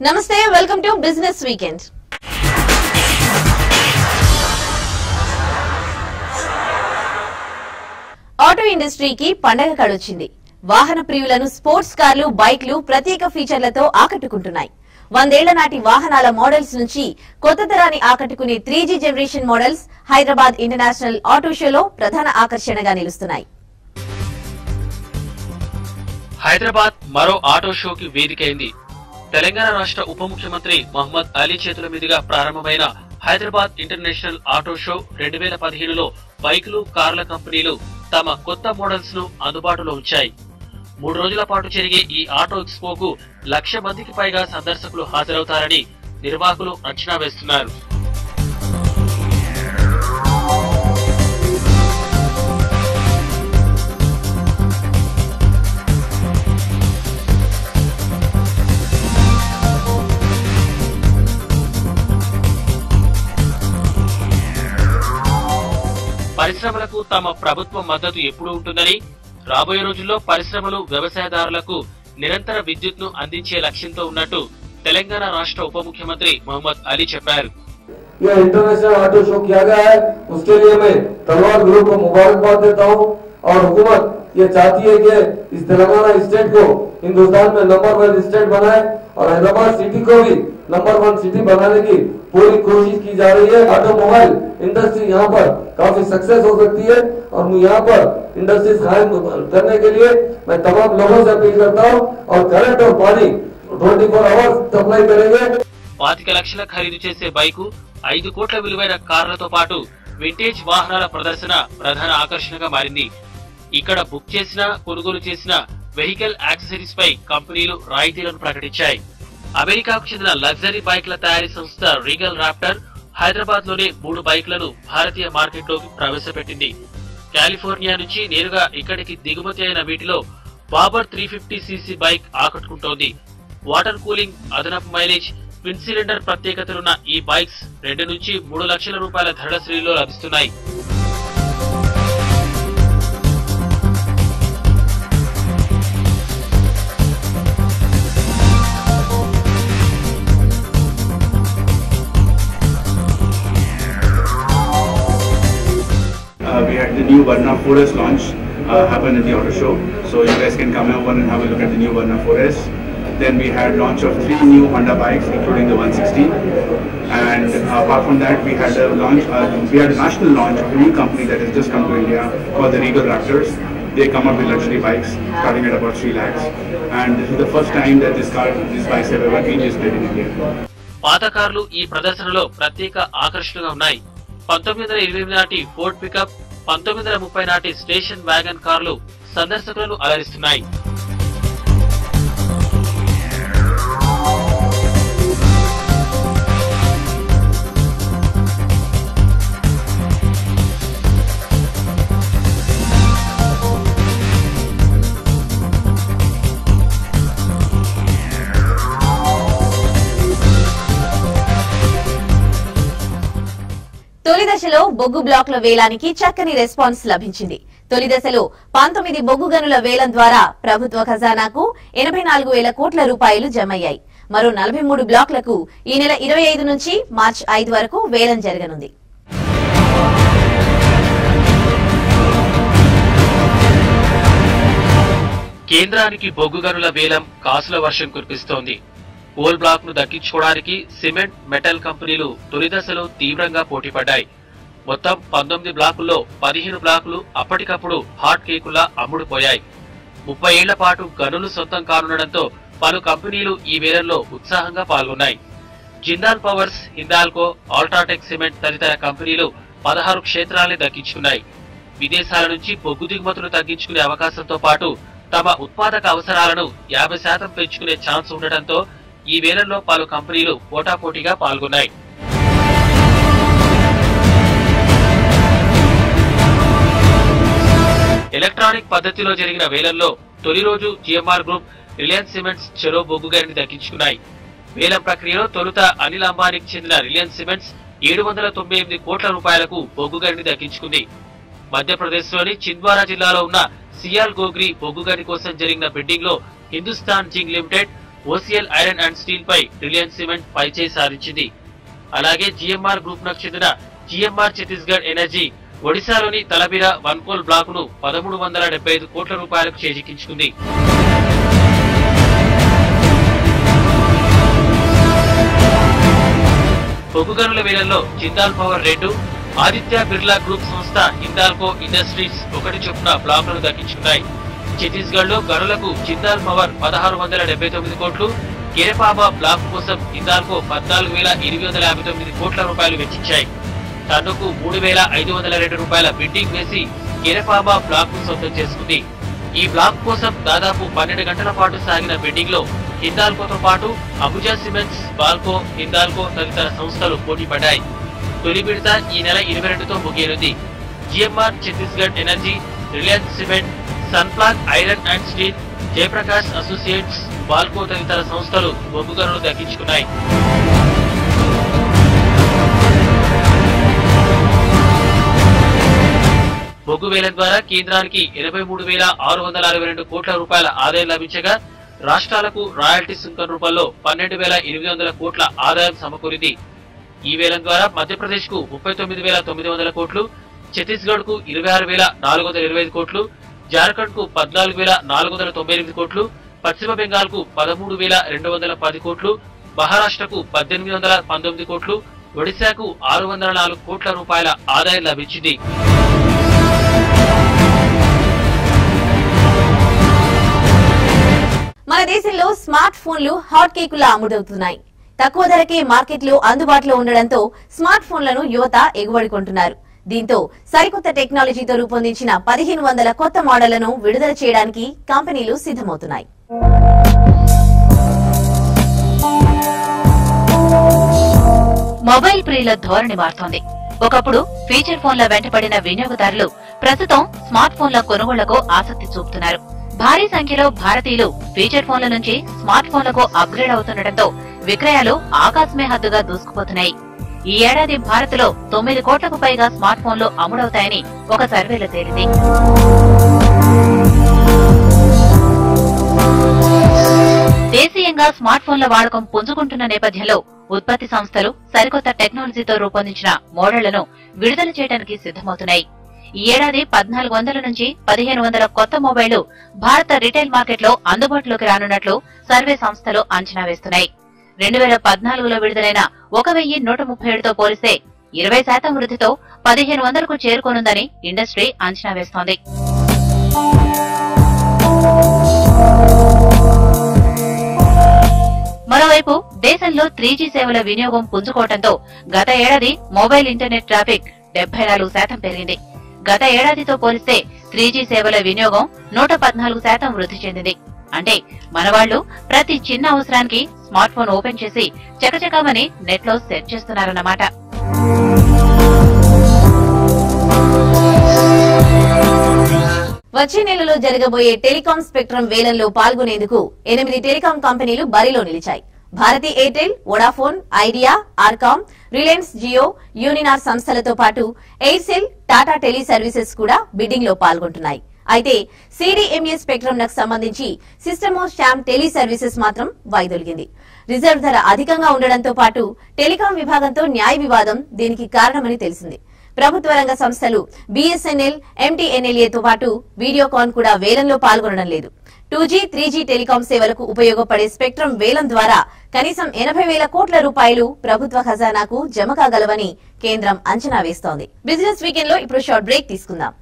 నమస్తే welcome to business weekend. Auto ఇండస్ట్రీకి పండగ కడొచ్చింది. వాహన ప్రియులను స్పోర్ట్స్ కార్లు, బైక్లు ప్రత్యేక ఫీచర్లతో ఆకట్టుకుంటున్నాయి. 100 ఏళ్ల నాటి వాహనాల మోడల్స్ నుంచి కొత్త తరాన్ని ఆకట్టుకునే 3G generation models Hyderabad international auto షోలో ప్రధాన ఆకర్షణగా నిలుస్తున్నాయి. హైదరాబాద్ మరో ఆటో షోకి వేదికైంది. తెలంగాణ రాష్ట్ర ఉప ముఖ్యమంత్రి మహమ్మద్ అలీ చేతుల మీదుగా ప్రారంభమైన హైదరాబాద్ ఇంటర్నేషనల్ ఆటో షో 2015లో బైకులు, కార్ల కంపెనీలు తమ కొత్త మోడల్స్ ను అందుబాటులో ఉంచాయి. 3 రోజుల పాటు జరిగే ఈ ఆటో ఎక్స్పోకు 1,00,000 మందికి పైగా సందర్శకులు హాజరవుతారని నిర్వాహకులు అంచనా వేస్తున్నారు. పరిశ్రమలకు తమ ప్రభుత్వ మద్దతు ఎప్పుడు ఉంటుందని, రాబోయే రోజుల్లో పరిశ్రమలు, వ్యవసాయదారులకు నిరంతర విద్యుత్ను అందించే లక్ష్యంతో ఉన్నట్టు తెలంగాణ రాష్ట్ర ఉప ముఖ్యమంత్రి మహమ్మద్ అలీ చెప్పారు. ये इंटरनेशनल ऑटो शो किया गया है, उसके लिए मैं तलवार ग्रुप को मुबारकबाद देता हूं और हुकूमत ये चाहती है कि इस तेलंगाना स्टेट को हिंदुस्तान में नंबर 1 स्टेट बनाए और हैदराबाद सिटी को भी नंबर 1 सिटी बनाने की पूरी कोशिश की जा रही है. ऑटोमोबाइल इंडस्ट्री यहाँ पर काफी सक्सेस हो सकती है और यहाँ पर इंडस्ट्रीज कायम करने के लिए मैं तमाम लोगों से अपील करता हूँ और करंट और पानी 24 आवर्स सप्लाई करेंगे. 25 లక్షల ఖరీదు చేసే బైకు, 5 కోట్ల విలువైన కార్లతో పాటు వింటేజ్ వాహనాల ప్రదర్శన ప్రధాన ఆకర్షణగా మారింది. ఇక్కడ బుక్ చేసిన, కొనుగోలు చేసిన వెహికల్ యాక్సెసరీస్ పై కంపెనీలు రాయితీలను ప్రకటించాయి. అమెరికాకు చెందిన లగ్జరీ బైక్ల తయారీ సంస్థ రీగల్ రాప్టర్ హైదరాబాద్ లోనే 3 బైక్లను భారతీయ మార్కెట్లోకి ప్రవేశపెట్టింది. కాలిఫోర్నియా నుంచి నేరుగా ఇక్కడికి దిగుమతి అయిన వీటిలో బాబర్ 350cc బైక్ ఆకట్టుకుంటోంది. వాటర్ కూలింగ్, అదనపు మైలేజ్, ట్విన్ సిలిండర్ ప్రత్యేకతలున్న ఈ బైక్స్ 2 నుంచి 3 లక్షల రూపాయల ధరల శ్రేణిలో లభిస్తున్నాయి. We had the new Varna 4S launch happen at the auto show, so you guys can come over and have a look at the new Varna 4S. Then we had launch of 3 new Honda bikes, including the 160. And apart from that, we had a launch. We had a national launch of a new company that has just come to India called the Regal Raptors. They come up with luxury bikes starting at about 3 lakhs. And this is the first time that these bikes have ever been displayed in India. పాత కార్లు ఈ ప్రదర్శనలో ప్రత్యేక ఆకర్షణగా ఉన్నాయి. 1928 నాటి Ford pickup, 1930 నాటి station wagon కార్లు సందర్శకులను అలరిస్తున్నాయి. తొలి దశలో బొగ్గు బ్లాక్ల వేలానికి చక్కని రెస్పాన్స్ లభించింది. తొలి దశలో 19 బొగ్గు గనుల వేలం ద్వారా ప్రభుత్వ ఖజానాకు 84,000 కోట్ల రూపాయలు జమయ్యాయి. మరో 43 బ్లాక్లకు ఈ నెల 25 నుంచి మార్చి 5 వరకు వేలం జరగనుంది. కేంద్రానికి బొగ్గు గనుల వేలం కాసుల వర్షం కురిపిస్తోంది. కోల్ బ్లాక్ ను దక్కించుకోవడానికి సిమెంట్, మెటల్ కంపెనీలు తొలి దశలో తీవ్రంగా పోటీపడ్డాయి. మొత్తం 19 బ్లాకుల్లో 15 బ్లాకులు అప్పటికప్పుడు హాట్ కేకులా అమ్ముడుపోయాయి. 30 ఏళ్ల పాటు గనులు సొంతం కానుండటంతో పలు కంపెనీలు ఈ వేలంలో ఉత్సాహంగా పాల్గొన్నాయి. జిందాల్ పవర్స్, హిందాల్కో, అల్ట్రాటెక్ సిమెంట్ తదితర కంపెనీలు 16 క్షేత్రాల్ని దక్కించుకున్నాయి. విదేశాల నుంచి బొగ్గు దిగుమతులు తగ్గించుకునే అవకాశంతో పాటు తమ ఉత్పాదక అవసరాలను 50% పెంచుకునే ఛాన్స్ ఉండటంతో ఈ వేలంలో పలు కంపెనీలు పోటాపోటీగా పాల్గొన్నాయి. ఎలక్ట్రానిక్ పద్ధతిలో జరిగిన వేలంలో తొలి రోజు జిఎంఆర్ గ్రూప్, రిలయన్స్ సిమెంట్స్ చెరో బొగ్గు గనిని దక్కించుకున్నాయి. వేలం ప్రక్రియలో తొలుత అనిల్ అంబానీకి చెందిన రిలయన్స్ సిమెంట్స్ 798 కోట్ల రూపాయలకు బొగ్గు గనిని దక్కించుకుంది. మధ్యప్రదేశ్లోని చింద్వారా జిల్లాలో ఉన్న సియాల్ గోగ్రీ బొగ్గు గని కోసం జరిగిన బిడ్డింగ్ లో Hindustan Zinc Limited OCL iron and steel పై రిలయన్స్ సిమెంట్ పైచేయి సాధించింది. అలాగే జిఎంఆర్ గ్రూప్ నకు చెందిన జిఎంఆర్ ఛత్తీస్గఢ్ ఎనర్జీ ఒడిశాలోని తలబిరా వన్కోల్ బ్లాక్ ను 1375 కోట్ల రూపాయలకు చేజిక్కించుకుంది. బొగ్గు గనుల వేలంలో జిందాల్ పవర్ 2, ఆదిత్య బిర్లా గ్రూప్ సంస్థ హిందాల్కో ఇండస్ట్రీస్ 1 చొప్పున బ్లాకులను దక్కించుకున్నాయి. ఛత్తీస్గఢ్ లో గనులకు జిందాల్ పవర్ 1679 కోట్లు, కేరపాబా బ్లాక్ కోసం హిందాల్కో 14,859 కోట్ల రూపాయలు వెచ్చించాయి. టన్నుకు 3,502 రూపాయల బిడ్డింగ్ వేసి కేరపాబా బ్లాక్ ను సొంతం చేసుకుంది. ఈ బ్లాక్ కోసం దాదాపు 12 గంటల పాటు సాగిన బిడ్డింగ్ లో హిందాల్కోతో పాటు అంబుజా సిమెంట్స్, బాల్కో, హిందాల్కో తదితర సంస్థలు పోటీ పడ్డాయి. తొలి విడత ఈ నెల 22తో ముగియనుంది. GMR Chhattisgarh energy, Reliance cement, Sunflag iron and steel, Jaiprakash associates, BALCO తదితర సంస్థలు బొగ్గు గనులు దక్కించుకున్నాయి. బొగ్గు వేలం ద్వారా కేంద్రానికి 83,662 కోట్ల రూపాయల ఆదాయం లభించగా రాష్ట్రాలకు రాయల్టీ సుంకం రూపంలో 12,800 కోట్ల ఆదాయం సమకూరింది. ఈ వేలం ద్వారా మధ్యప్రదేశ్ కు 39,900 కోట్లు, ఛత్తీస్గఢ్ కు 26,425 కోట్లు, జార్ఖండ్ కు 14,498 కోట్లు, పశ్చిమ బెంగాల్ కు 13,210 కోట్లు, మహారాష్ట్రకు 1,819 కోట్లు, ఒడిశాకు 604 కోట్ల రూపాయల ఆదాయం లభించింది. మన దేశంలో స్మార్ట్ ఫోన్లు హాట్ కేకులా అమ్ముడవుతున్నాయి. తక్కువ ధరకే మార్కెట్లో అందుబాటులో ఉండడంతో స్మార్ట్ ఫోన్లను యువత ఎగుబడి కొంటున్నారు. దీంతో సరికొత్త టెక్నాలజీతో రూపొందించిన 1500 కొత్త మోడళ్లను విడుదల చేయడానికి కంపెనీలు సిద్ధమవుతున్నాయి. మొబైల్ ప్రియుల ధోరణి మారుతోంది. ఒకప్పుడు ఫీచర్ ఫోన్ల వెంటపడిన వినియోగదారులు ప్రస్తుతం స్మార్ట్ ఫోన్ల కొనుగోళ్లకు ఆసక్తి చూపుతున్నారు. భారీ సంఖ్యలో భారతీయులు ఫీచర్ ఫోన్ల నుంచి స్మార్ట్ ఫోన్లకు అప్గ్రేడ్ అవుతుండటంతో విక్రయాలు ఆకాశమే హద్దుగా దూసుకుపోతున్నాయి. ఈ ఏడాది భారత్ లో 9 కోట్లకు పైగా స్మార్ట్ ఫోన్లు అమ్ముడవుతాయని ఒక సర్వేలో తేలింది. దేశీయంగా స్మార్ట్ ఫోన్ల వాడకం పుంజుకుంటున్న నేపథ్యంలో ఉత్పత్తి సంస్థలు సరికొత్త టెక్నాలజీతో రూపొందించిన మోడళ్లను విడుదల చేయడానికి సిద్ధమవుతున్నాయి. ఈ ఏడాది 1400 నుంచి 1500 కొత్త మొబైళ్లు భారత రిటైల్ మార్కెట్లో అందుబాటులోకి రానున్నట్లు సర్వే సంస్థలు అంచనా వేస్తున్నాయి. 2014లో విడుదలైన 1137తో పోలిస్తే 20% వృద్ధితో 1500కు చేరుకోనుందని ఇండస్ట్రీ అంచనా వేస్తోంది. మరోవైపు దేశంలో 3G సేవల వినియోగం పుంజుకోవడంతో గత ఏడాది మొబైల్ ఇంటర్నెట్ ట్రాఫిక్ 74% పెరిగింది. గత ఏడాదితో పోలిస్తే 3G సేవల వినియోగం 114% వృద్ధి చెందింది. అంటే మనవాళ్లు ప్రతి చిన్న అవసరానికి స్మార్ట్ ఫోన్ ఓపెన్ చేసి చకచకమని నెట్ లో సెర్చ్ చేస్తున్నారన్నమాట. వచ్చే నెలలో జరగబోయే టెలికాం స్పెక్ట్రమ్ వేలంలో పాల్గొనేందుకు 8 టెలికాం కంపెనీలు బరిలో నిలిచాయి. Bharti Airtel, Vodafone, Idea, RCom, Reliance Jio, Uninor సంస్థలతో పాటు ఎయిర్సెల్, టాటా టెలి సర్వీసెస్ కూడా బిడ్డింగ్ లో పాల్గొంటున్నాయి. అయితే సిడిఎంఏ స్పెక్ట్రమ్ నకు సంబంధించి system of Shyam tele services మాత్రం వైదొలిగింది. రిజర్వ్ ధర అధికంగా ఉండడంతో పాటు టెలికాం విభాగంతో న్యాయ వివాదం దీనికి కారణమని తెలిసింది. ప్రభుత్వ రంగ సంస్థలు బిఎస్ఎన్ఎల్, ఎంటీఎన్ఎల్ఏతో పాటు వీడియోకాన్ కూడా వేలంలో పాల్గొనడం లేదు. 2G, 3G టెలికాం సేవలకు ఉపయోగపడే స్పెక్ట్రమ్ వేలం ద్వారా కనీసం 80,000 కోట్ల రూపాయలు ప్రభుత్వ ఖజానాకు జమ కాగలవని కేంద్రం అంచనా వేస్తోంది. బిజినెస్ వీకెండ్ లో ఇప్పుడు షార్ట్ బ్రేక్ తీసుకుందాం.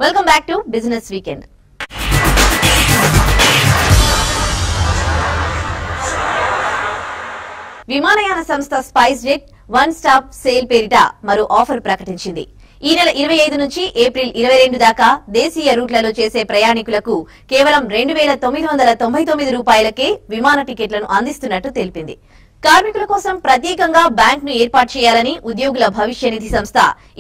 Welcome back to business weekend. విమానయాన సంస్థ spice jet one stop sale పేరిట మరో ఆఫర్ ప్రకటించింది. ఈ నెల 25 నుంచి ఏప్రిల్ 22 దాకా దేశీయ రూట్లలో చేసే ప్రయాణికులకు కేవలం 2,999 రూపాయలకే విమాన టికెట్లను అందిస్తున్నట్టు తెలిపింది. కార్మికుల కోసం ప్రత్యేకంగా బ్యాంక్ ను ఏర్పాటు చేయాలని ఉద్యోగుల భవిష్య నిధి సంస్థ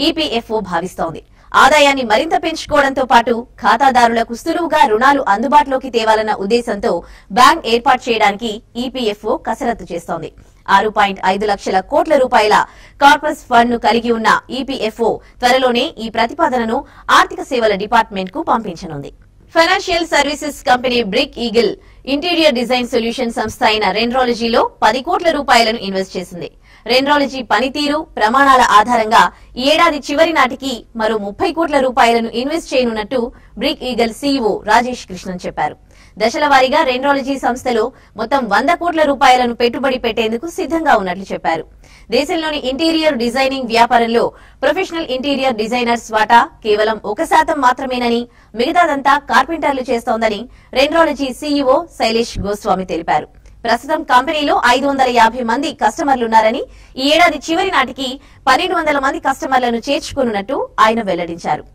ఈపీఎఫ్ఓ భావిస్తోంది. ఆదాయాన్ని మరింత పెంచుకోవడంతో పాటు ఖాతాదారులకు సులువుగా రుణాలు అందుబాటులోకి తేవాలన్న ఉద్దేశంతో బ్యాంక్ ఏర్పాటు చేయడానికి ఈపీఎఫ్ఓ కసరత్తు చేస్తోంది. 6.5 లక్షల కోట్ల రూపాయల కార్పస్ ఫండ్ ను కలిగి ఉన్న ఈపీఎఫ్ఓ త్వరలోనే ఈ ప్రతిపాదనను ఆర్థిక సేవల డిపార్ట్మెంట్ కు పంపించనుంది. Financial services company Brick Eagle interior design solution సంస్థ అయిన రెండ్రాలజీలో 10 కోట్ల రూపాయలను ఇన్వెస్ట్ చేసింది. రెండ్రాలజీ పనితీరు ప్రమాణాల ఆధారంగా ఈ ఏడాది చివరి నాటికి మరో 30 కోట్ల రూపాయలను ఇన్వెస్ట్ చేయనున్నట్టు బ్రిక్ ఈగల్ సీఈఓ రాజేష్ కృష్ణన్ చెప్పారు. దశల వారీగా రెండ్రాలజీ సంస్థలో మొత్తం 100 కోట్ల రూపాయలను పెట్టుబడి పెట్టేందుకు సిద్దంగా ఉన్నట్లు చెప్పారు. దేశంలోని ఇంటీరియర్ డిజైనింగ్ వ్యాపారంలో ప్రొఫెషనల్ ఇంటీరియర్ డిజైనర్స్ వాటా కేవలం 1% మాత్రమేనని, మిగతాదంతా కార్పెంటర్లు చేస్తోందని రెండ్రాలజీ సీఈఓ శైలేష్ గోస్వామి తెలిపారు. ప్రస్తుతం కంపెనీలో 550 మంది కస్టమర్లున్నారని, ఈ ఏడాది చివరి నాటికి 1200 మంది కస్టమర్లను చేర్చుకున్నట్టు ఆయన వెల్లడించారు.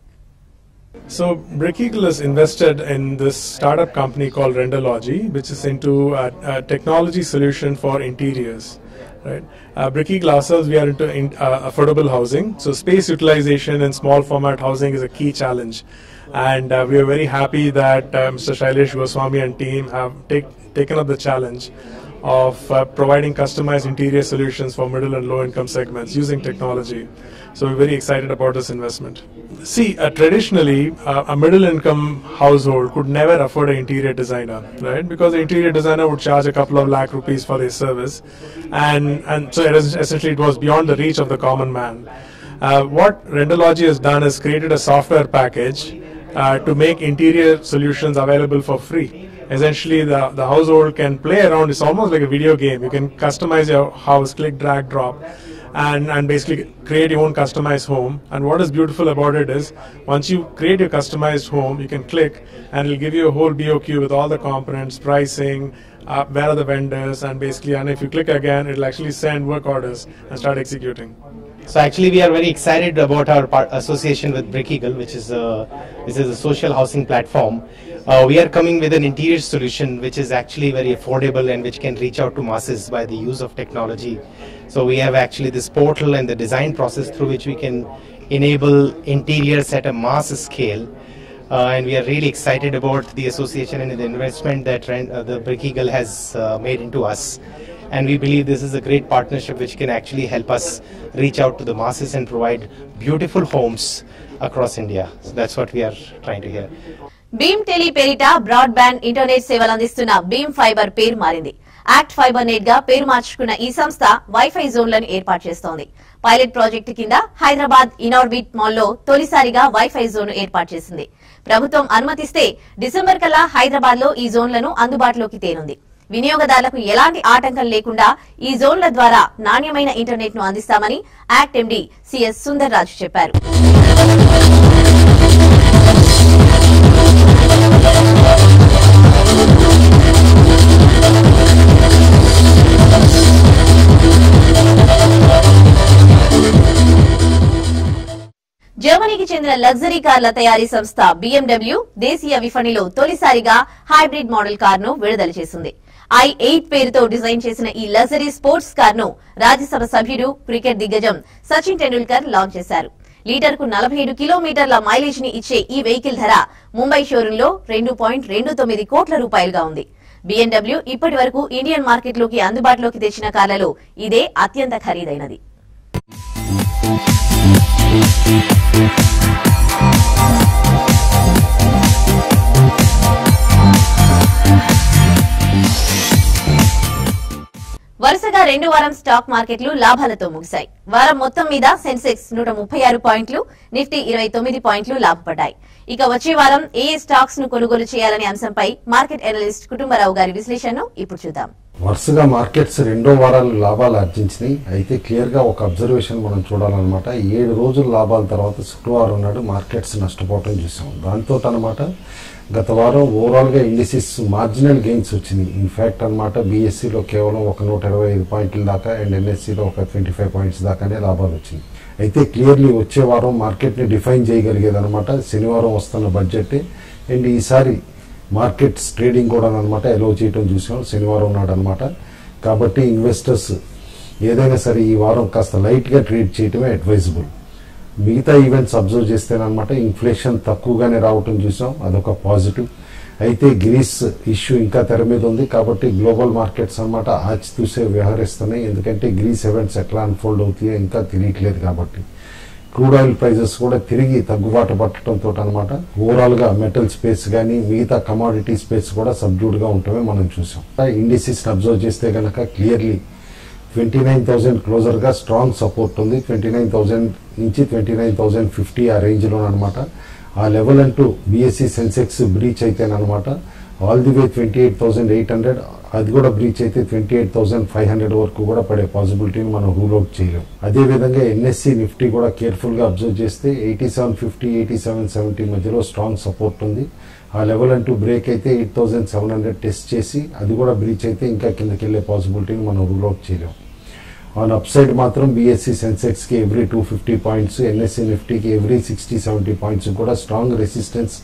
So Brick Eagle is invested in this startup company called Renderlogy, which is into a technology solution for interiors. Right. Brick Eagle ourselves, we are into affordable housing. So space utilization in small format housing is a key challenge. And we are very happy that Mr. Shailesh Goswami and team have taken up the challenge of providing customized interior solutions for middle and low income segments using technology. So we're very excited about this investment. See, traditionally, a middle income household could never afford an interior designer, right? Because the interior designer would charge a couple of lakh rupees for their service. And so essentially it was beyond the reach of the common man. What Renderlogy has done is created a software package to make interior solutions available for free. Essentially, the household can play around. It's almost like a video game. You can customize your house, click, drag, drop, and basically create your own customized home. And what is beautiful about it is, once you create your customized home, you can click and it'll give you a whole BOQ with all the components, pricing, where are the vendors, and basically, and if you click again, it'll actually send work orders and start executing. So actually, we are very excited about our association with Brick Eagle, which is a social housing platform. We are coming with an interior solution which is actually very affordable and which can reach out to masses by the use of technology. So we have actually this portal and the design process through which we can enable interiors at a mass scale. And we are really excited about the association and the investment that the Brick Eagle has made into us. And we believe this is a great partnership which can actually help us reach out to the masses and provide beautiful homes across India. So that's what we are trying to hear. Bhim tele పేరిట broadband internet సేవలు అందిస్తున్న Bhim fibre పేరు మారింది. ACT fiber net గా పేరు మార్చుకున్న ఈ సంస్థ వైఫై జోన్లను ఏర్పాటు చేస్తోంది. పైలట్ ప్రాజెక్టు కింద హైదరాబాద్ ఇనార్బిట్ మాల్లో తొలిసారిగా వైఫై జోన్ ఏర్పాటు చేసింది. ప్రభుత్వం అనుమతిస్తే డిసెంబర్ కల్లా హైదరాబాద్ లో ఈ జోన్లను అందుబాటులోకి తేనుంది. వినియోగదారులకు ఎలాంటి ఆటంకం లేకుండా ఈ జోన్ల ద్వారా నాణ్యమైన ఇంటర్నెట్ ను అందిస్తామని యాక్ట్ ఎండీ సిఎస్ సుందర్ రాజు చెప్పారు. జర్మనీకి చెందిన లగ్జరీ కార్ల తయారీ సంస్థ BMW దేశీయ విపణిలో తొలిసారిగా హైబ్రిడ్ మోడల్ కారును విడుదల చేసింది. i8 పేరుతో డిజైన్ చేసిన ఈ లగ్జరీ స్పోర్ట్స్ కార్ను రాజ్యసభ సభ్యుడు క్రికెట్ దిగ్గజం సచిన్ టెండూల్కర్ లాంచ్ చేశారు. లీటర్కు 47 కిలోమీటర్ల మైలేజ్ ని ఇచ్చే ఈ వెహికల్ ధర ముంబై షోరూంలో 2.29 కోట్ల రూపాయలుగా ఉంది. BMW ఇప్పటి వరకు ఇండియన్ మార్కెట్లోకి అందుబాటులోకి తెచ్చిన కార్లలో ఇదే అత్యంత ఖరీదైనది. వరుసగా 2వ వారం స్టాక్ మార్కెట్లు లాభాలతో ముగిశాయి. వారం మొత్తం మీద సెన్సెక్స్ 136 పాయింట్లు, నిఫ్టీ 29 పాయింట్లు లాభపడ్డాయి. ఇక వచ్చే వారం ఏ స్టాక్స్ ను కొనుగోలు చేయాలనే అంశంపై మార్కెట్ అనలిస్ట్ కుటుంబరావు గారి విశ్లేషణను ఇప్పుడు చూద్దాం. వరుసగా మార్కెట్స్ 2వ వారాలు లాభాలు ఆర్జించినాయి. అయితే క్లియర్ గా ఒక అబ్జర్వేషన్ మనం చూడాలన్నమాట. 7 రోజుల లాభాల తర్వాత శుక్రవారం నాడు మార్కెట్స్ నష్టపోవటం చూసాం. దాంతో అన్నమాట గత వారం ఓవరాల్ గా ఇండిసిస్ మార్జినల్ గెయిన్స్ వచ్చినాయి. ఇన్ఫాక్ట్ అన్నమాట బీఎస్సీలో కేవలం ఒక 125 పాయింట్ల దాకా అండ్ ఎన్ఎస్సీలో ఒక 25 పాయింట్స్ దాకానే లాభాలు వచ్చినాయి. అయితే క్లియర్లీ వచ్చే వారం మార్కెట్ని డిఫైన్ చేయగలిగేదన్నమాట శనివారం వస్తున్న బడ్జెట్ అండ్ ఈసారి మార్కెట్స్ ట్రేడింగ్ కూడా అనమాట ఎలో చేయడం చూసాం శనివారం నాడు అనమాట. కాబట్టి ఇన్వెస్టర్స్ ఏదైనా సరే ఈ వారం కాస్త లైట్గా ట్రేడ్ చేయటమే అడ్వైజబుల్. మిగతా ఈవెంట్స్ అబ్జర్వ్ చేస్తేనమాట ఇన్ఫ్లేషన్ తక్కువగానే రావటం చూసాం, అదొక పాజిటివ్. అయితే గ్రీస్ ఇష్యూ ఇంకా తెర మీద ఉంది కాబట్టి గ్లోబల్ మార్కెట్స్ అన్నమాట ఆచితూసే వ్యవహరిస్తున్నాయి. ఎందుకంటే గ్రీస్ ఈవెంట్స్ ఎట్లా అన్ఫోల్డ్ అవుతాయో ఇంకా తెలియట్లేదు కాబట్టి క్రూడ్ ఆయిల్ ప్రైజెస్ కూడా తిరిగి తగ్గుబాటు పట్టడంతో అనమాట ఓవరాల్ గా మెటల్ స్పేస్ కానీ మిగతా కమాడిటీ స్పేస్ కూడా సబ్డ్యూడ్ గా ఉంటమే మనం చూసాం. ఇండిసెస్ అబ్జర్వ్ చేస్తే గనక క్లియర్లీ 29,000 క్లోజర్ గా స్ట్రాంగ్ సపోర్ట్ ఉంది. 29,000 నుంచి 29,050 ఆ రేంజ్ లో అనమాట. ఆ లెవెల్ అంటూ బిఎస్సి సెన్సెక్స్ బ్రీచ్ అయితేనమాట ఆల్ ది వే 28,800 అది కూడా బ్రీచ్ అయితే 28,500 వరకు కూడా పడే పాసిబిలిటీని మనం రూల్ అవుట్ చేయలేం. అదే విధంగా ఎన్ఎస్సి నిఫ్టీ కూడా కేర్ఫుల్ గా అబ్జర్వ్ చేస్తే 8750 8770 మధ్యలో స్ట్రాంగ్ సపోర్ట్ ఉంది. ఆ లెవెల్ అంటూ బ్రేక్ అయితే 8,700 టెస్ట్ చేసి అది కూడా బ్రీచ్ అయితే ఇంకా కిందకి వెళ్లే పాసిబిలిటీని మనం రూల్ అవుట్ చేయలేం. ఆన్ అప్ సైడ్ మాత్రం బిఎస్సి సెన్సెక్స్ కి ఎవ్రీ 250 పాయింట్స్, ఎన్ఎస్సి నిఫ్టీకి ఎవ్రీ 60-70 పాయింట్స్ కూడా స్ట్రాంగ్ రెసిస్టెన్స్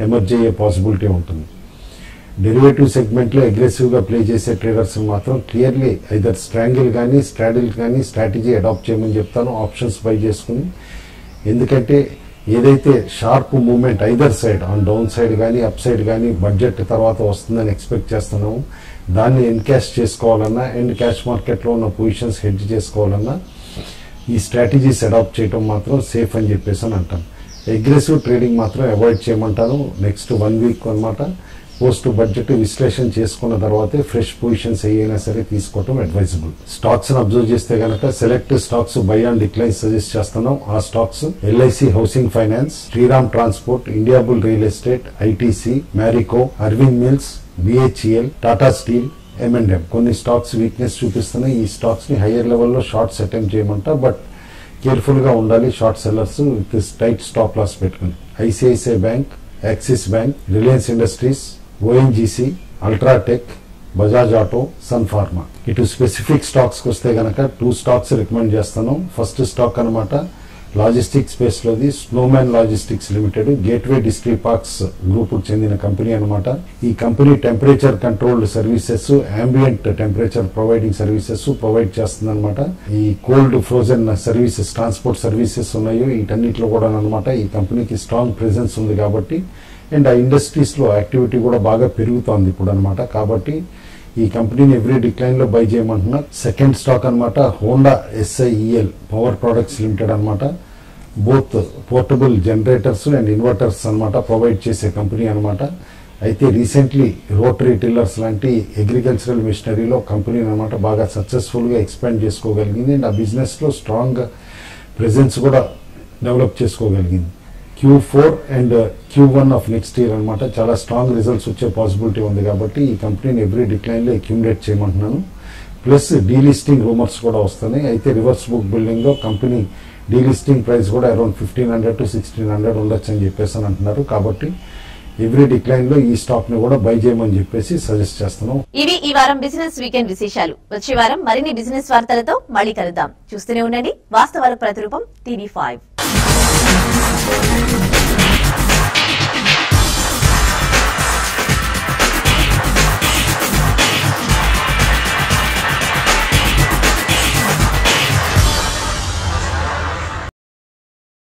ఎమర్జ్ అయ్యే పాసిబిలిటీ ఉంటుంది. డెరివేటివ్ సెగ్మెంట్ లో అగ్రెసివ్ గా ప్లే చేసే ట్రేడర్స్ మాత్రం క్లియర్లీ ఐదర్ స్ట్రాంగిల్ కానీ స్ట్రాడిల్ కానీ స్ట్రాటజీ అడాప్ట్ చేయమని చెప్తాను ఆప్షన్స్ బై చేసుకుని. ఎందుకంటే ఏదైతే sharp movement either side on down side కానీ అప్ సైడ్ కానీ బడ్జెట్ తర్వాత వస్తుందని ఎక్స్పెక్ట్ చేస్తున్నాము, దాన్ని ఎన్కాష్ చేసుకోవాలన్నా అండ్ క్యాష్ మార్కెట్లో ఉన్న పొజిషన్స్ హెడ్జ్ చేసుకోవాలన్నా ఈ స్ట్రాటజీస్ అడాప్ట్ చేయడం మాత్రం సేఫ్ అని చెప్పేసి అని అంటాను. అగ్రెసివ్ ట్రేడింగ్ మాత్రం అవాయిడ్ చేయమంటాను. నెక్స్ట్ 1 వీక్ అనమాట పోస్ట్ బడ్జెట్ విశ్లేషణ చేసుకున్న తర్వాతే ఫ్రెష్ పొజిషన్స్ ఏవైనా సరే తీసుకోవటం అడ్వైజబుల్. స్టాక్స్ అబ్జర్వ్ చేస్తే గనక select stocks buy and decline suggest చేస్తున్నాం. ఆ stocks LIC housing finance, Shriram transport, Indiabull real estate, ITC, Marico, Arvind mills, BHEL, Tata steel, M&M. కొన్ని స్టాక్స్ వీక్నెస్ చూపిస్తున్నాయి. ఈ స్టాక్స్ ని హైయర్ లెవెల్లో షార్ట్స్ అటెంప్ట్ చేయమంట, బట్ కేర్ఫుల్ గా ఉండాలి short sellers with tight stop loss పెట్టుకుని. ICICI bank, Axis bank, Reliance industries, ONGC, UltraTech, Bajaj auto, Sun Pharma. ఇటు స్పెసిఫిక్ స్టాక్స్ వస్తే గనక 2 స్టాక్స్ రికమెండ్ చేస్తాను. ఫస్ట్ స్టాక్ అనమాట లాజిస్టిక్ స్పేస్ లోది Snowman logistics limited, Gateway Distriparks group కు చెందిన కంపెనీ అనమాట. ఈ company temperature controlled services, ambient temperature providing services provide చేస్తుంది అనమాట. ఈ cold frozen services, transport services ఉన్నాయో వీటన్నిటిలో కూడా అనమాట ఈ కంపెనీకి స్ట్రాంగ్ ప్రెజెన్స్ ఉంది కాబట్టి అండ్ ఆ ఇండస్ట్రీస్ లో యాక్టివిటీ కూడా బాగా పెరుగుతోంది ఇప్పుడు అనమాట. కాబట్టి ఈ కంపెనీని ఎవ్రీ డిక్లైన్ లో బై చేయమంటున్నా. సెకండ్ స్టాక్ అనమాట Honda SIEL power products limited అనమాట. Both portable generators and inverters అనమాట ప్రొవైడ్ చేసే కంపెనీ అనమాట. అయితే రీసెంట్లీ రోటరీ టిల్లర్స్ లాంటి అగ్రికల్చరల్ మిషనరీలో కంపెనీ అనమాట బాగా సక్సెస్ఫుల్ గా ఎక్స్పాండ్ చేసుకోగలిగింది అండ్ ఆ బిజినెస్ లో స్ట్రాంగ్ ప్రెజెన్స్ కూడా డెవలప్ చేసుకోగలిగింది. Q4 and Q1 of next year అనమాట చాలా స్ట్రాంగ్ రిజల్ట్స్ వచ్చే పాసిబిలిటీ ఉంది కాబట్టి ఈ కంపెనీని ఎవ్రీ డిక్లైన్ లో అక్యుములేట్ చేయమంటున్నాను. ప్లస్ డీలిస్టింగ్ రూమర్స్ కూడా వస్తున్నాయి. అయితే రివర్స్ బుక్ బిల్డింగ్ లో కంపెనీ డీలిస్టింగ్ ప్రైస్ కూడా అరౌండ్ 1,500 to 1,600 ఉండొచ్చు అని చెప్పేసి అని అంటున్నారు. కాబట్టి ఎవ్రీ డిక్లైన్ లో ఈ స్టాక్ ని కూడా బై చేయమని చెప్పేసి సజెస్ట్ చేస్తున్నాం. ఇవి ఈ వారం బిజినెస్ వీకెండ్ విశేషాలు. వచ్చే వారం మరిన్ని బిజినెస్ వార్తలతో మళ్ళీ కలుద్దాం. చూస్తూనే ఉండండి వాస్తవాల ప్రతిరూపం TV5.